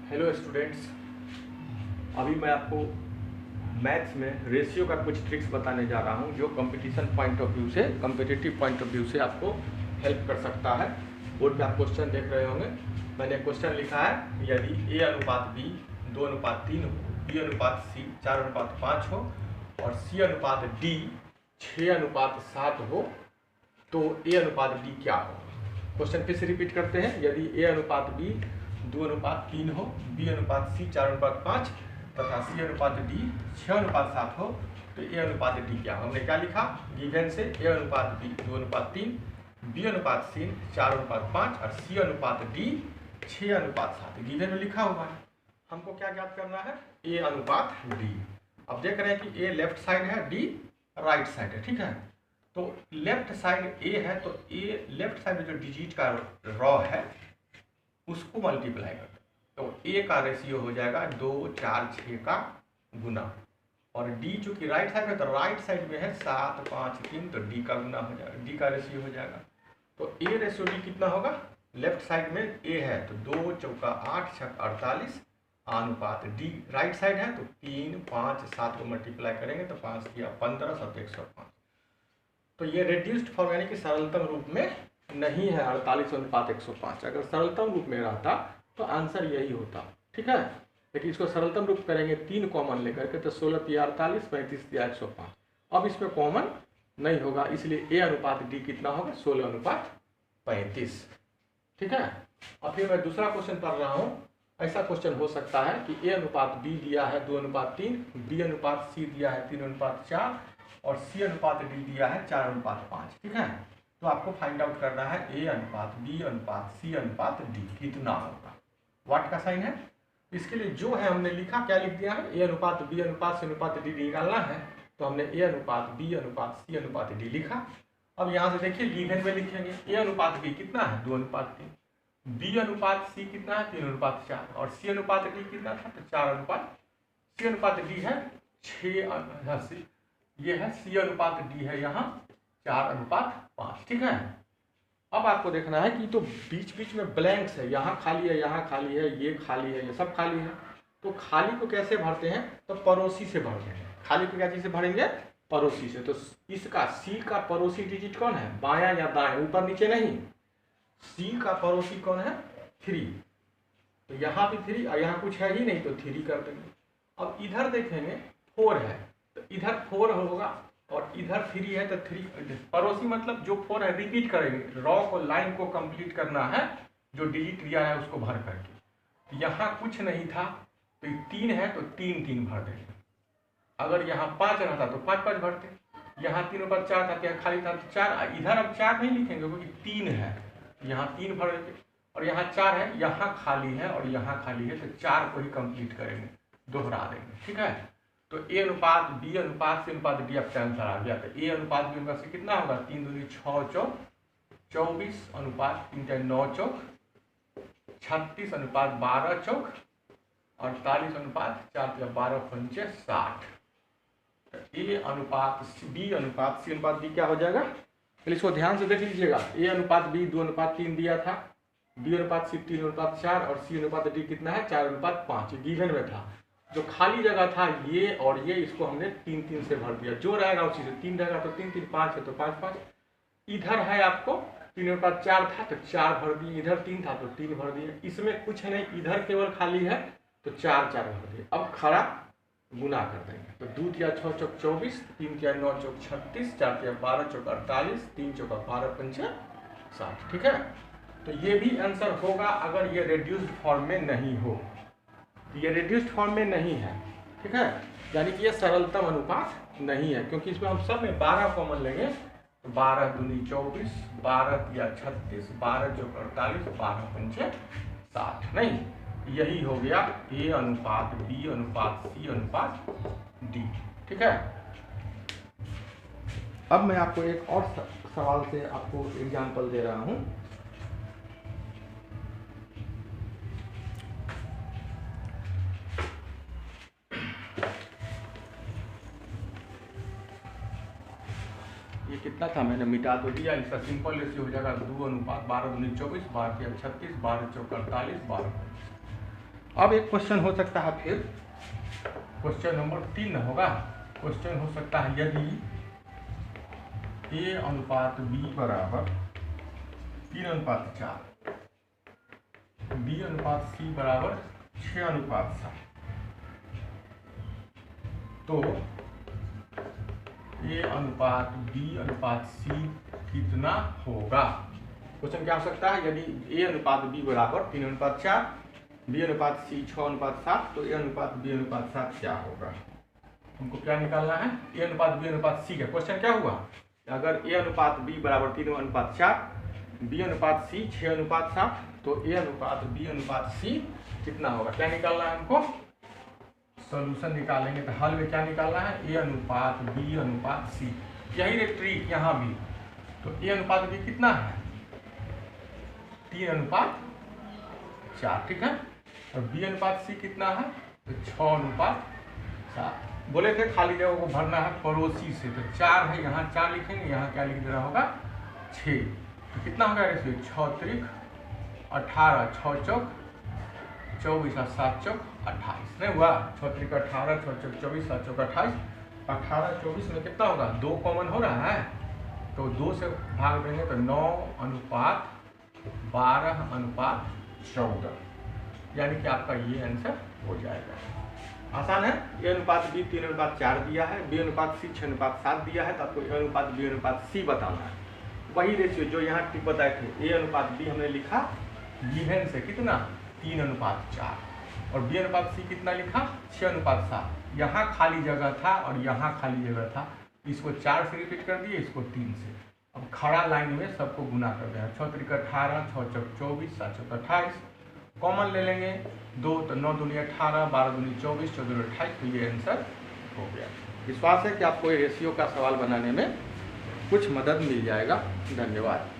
Hello students, अभी मैं आपको मैथ्स में रेशियो का कुछ ट्रिक्स बताने जा रहा हूं जो कंपटीशन पॉइंट ऑफ व्यू से, कम्पिटिटिव पॉइंट ऑफ व्यू से आपको हेल्प कर सकता है। बोर्ड पे आप क्वेश्चन देख रहे होंगे। मैंने क्वेश्चन लिखा है, यदि a अनुपात b 2:3 हो, b अनुपात c 4:5 हो और c अनुपात d 6:7 हो तो a अनुपात d क्या हो। क्वेश्चन फिर से रिपीट करते हैं। यदि a अनुपात b 2:3 हो, b अनुपात c 4:5 तथा c अनुपात d 6:7 हो तो a अनुपात d क्या हो। हमने क्या लिखा, गिवन से a अनुपात b 2:3, b अनुपात c 4:5 और c अनुपात d 6:7 गिवन में लिखा हुआ है। हमको क्या ज्ञात करना है, a अनुपात d। अब देख रहे हैं कि a लेफ्ट साइड है, d राइट साइड है, ठीक है। तो लेफ्ट साइड a है तो a लेफ्ट साइड में जो डिजिट का रॉ है उसको मल्टीप्लाई करते हैं तो a का रेशियो हो जाएगा 2, 4, 6 का गुना, और d चूंकि राइट साइड में तो राइट साइड में है 7, 5, 3 तो d का गुना हो जाएगा, d का रेशियो हो जाएगा। तो a रेशियो d कितना होगा, लेफ्ट साइड में a है तो 2, 4, 8, 6, 48 अनुपात d राइट साइड है तो 3, 5, 7 को मल्टीप्लाई करेंगे तो 5 किया 15, 7 105। तो ये रेड्यूस्ड फॉर्म यानी कि सरलतम रूप में नहीं है 48:105। अगर सरलतम रूप में रहता तो आंसर यही होता, ठीक है। लेकिन इसको सरलतम रूप करेंगे 3 कॉमन लेकर के तो 16 तिया 48, 35 तिया 105। अब इसमें कॉमन नहीं होगा, इसलिए a अनुपात d कितना होगा, 16:35, ठीक है। अब फिर मैं दूसरा क्वेश्चन पढ़ रहा हूँ। ऐसा क्वेश्चन हो सकता है कि a अनुपात b दिया है 2:3, b अनुपात c दिया है 3:4 और c अनुपात d दिया है 4:5, ठीक है। तो आपको फाइंड आउट करना है a अनुपात b अनुपात c अनुपात d कितना होगा। व्हाट का साइन है, इसके लिए जो है हमने लिखा, क्या लिख दिया है, a अनुपात b अनुपात c अनुपात d निकालना है तो हमने a अनुपात b अनुपात c अनुपात d लिखा। अब यहाँ से देखिए गिवन में लिखेंगे a अनुपात b कितना है 2:3, b अनुपात c कितना है 3:4 और c अनुपात d कितना था तो 4:5। c अनुपात d है 6, ये है c अनुपात d है यहाँ 4:5, ठीक है। अब आपको देखना है कि तो बीच बीच में ब्लैंक्स है, यहाँ खाली है, यहाँ खाली है, ये खाली है, ये सब खाली है। तो खाली को कैसे भरते हैं, तो पड़ोसी से भरते हैं। खाली को क्या चीज से भरेंगे, पड़ोसी से। तो इसका c का पड़ोसी डिजिट कौन है, बायां या दाएं, ऊपर नीचे नहीं। c का पड़ोसी कौन है, 3, तो यहाँ भी 3 और यहाँ कुछ है ही नहीं तो 3 कर देंगे। अब इधर देखेंगे 4 है तो इधर 4 होगा और इधर 3 है तो 3, पड़ोसी मतलब जो 4 है रिपीट करेंगे, रॉ को, लाइन को कंप्लीट करना है, जो डिजिट दिया है उसको भर करके। यहाँ कुछ नहीं था तो 3 है तो 3 3 भर देंगे। अगर यहाँ 5 रहता तो 5 5 भरते, यहाँ 3:4 था, यहाँ खाली था तो 4, इधर अब 4 नहीं लिखेंगे क्योंकि 3 है, यहाँ 3 भर देंगे और यहाँ 4 है, यहाँ खाली है और यहाँ खाली है तो 4 को ही कंप्लीट करेंगे, दोहरा देंगे, ठीक है। तो a अनुपात b अनुपात c अनुपात d आपका आंसर आ गया। तो a अनुपात b अनुपात c कितना होगा, 3 दूनी 6 चौक 24 अनुपात 3 9 चौक 36 अनुपात 12 चौक 48 अनुपात 4 12 पंचे 60। तो a अनुपात b अनुपात c अनुपात d क्या हो जाएगा, पहले इसको ध्यान से देख लीजिएगा। a अनुपात b 2:3 दिया था, b अनुपात c 3:4 और c अनुपात d कितना है 4:5, गिवन में था। जो खाली जगह था ये और ये, इसको हमने 3 3 से भर दिया, जो रहेगा उसी से। 3 रहेगा तो 3 3, 5 है तो 5 5। इधर है आपको 3:4 था तो 4 भर दिए, इधर 3 था तो 3 भर दिए, इसमें कुछ नहीं, इधर केवल खाली है तो 4 4 भर दिए। अब खड़ा गुना कर देंगे तो 2 तिया 6 चौक 24, 3 तिया 9 चौक 36, 4 तिया 12 चौक 48, 3 चौका 12 पंचे 60, ठीक है। तो ये भी आंसर होगा अगर ये रेड्यूस्ड फॉर्म में नहीं हो। ये रेड्यूस्ड फॉर्म में नहीं है, ठीक है, यानी कि ये सरलतम अनुपात नहीं है, क्योंकि इसमें हम सब में 12 कॉमन लेंगे तो 12 दूनी 24, 12 तिया 36, 12 चौक 48, 12 पंचे 60। नहीं, यही हो गया a अनुपात b अनुपात c अनुपात d, ठीक है। अब मैं आपको एक और सवाल से आपको एग्जांपल दे रहा हूं। ये कितना था मैंने मिटा तो दिया, इसका सिंपल रेशियो हो जाएगा 2 अनुपात 12 दूनी 24, 12 तिया 36, 12 चौक 48, 12। अब एक क्वेश्चन हो सकता है, फिर क्वेश्चन नंबर 3 होगा। क्वेश्चन हो सकता है यदि A/B बराबर 3:4, B/C बराबर 6:7, तो A/B/C कितना होगा। क्वेश्चन क्या हो सकता है, यदि A/B बराबर 3:4, B/C 6:7, तो A/B/7 क्या होगा। हमको क्या निकालना है, A/B/C का क्वेश्चन क्या हुआ, अगर A/B बराबर 3:4, B/C 6:7, तो A/B/C कितना होगा, क्या निकालना है हमको। सॉल्यूशन निकालेंगे तो हल में क्या निकालना है, A/B/C। यही रे ट्रिक यहाँ भी, तो A/B कितना है 3:4, ठीक है, और B/C कितना है तो 6:7। बोले थे खाली जगह को भरना है पड़ोसी से, तो 4 है, यहाँ 4 लिखेंगे, यहाँ क्या लिख देना होगा 6, तो कितना होगा रेशियो 6 त्रिक 18, 6 चौक 24 और 7 चौक 28, नहीं हुआ, 6 त्रिक 18, 6 चौक 24, 7 चौक 28, 18 24 में कितना होगा 2 कॉमन हो रहा है, तो 2 से भाग देंगे तो 9:12:14, यानी कि आपका ये आंसर हो जाएगा। आसान है। A/B 3:4 दिया है, B/C 6:7 दिया है, तो आपको A/B/C बताना है। वही रेशियो जो यहाँ टिक बताए थे, A/B हमने लिखा गिवन से कितना 3:4, और B/C कितना लिखा 6:7। यहाँ खाली जगह था और यहाँ खाली जगह था, इसको 4 से रिपीट कर दिए, इसको 3 से। अब खड़ा लाइन में सबको गुना कर देना, 6 त्रिक 18, 6 चौक 24, 7 चौक 28, कॉमन ले लेंगे 2, तो 9 दूनी 18, 12 दूनी 24, 14 दूनी 28, तो ये आंसर हो गया। विश्वास है कि आपको ये रेशियो का सवाल बनाने में कुछ मदद मिल जाएगा। धन्यवाद।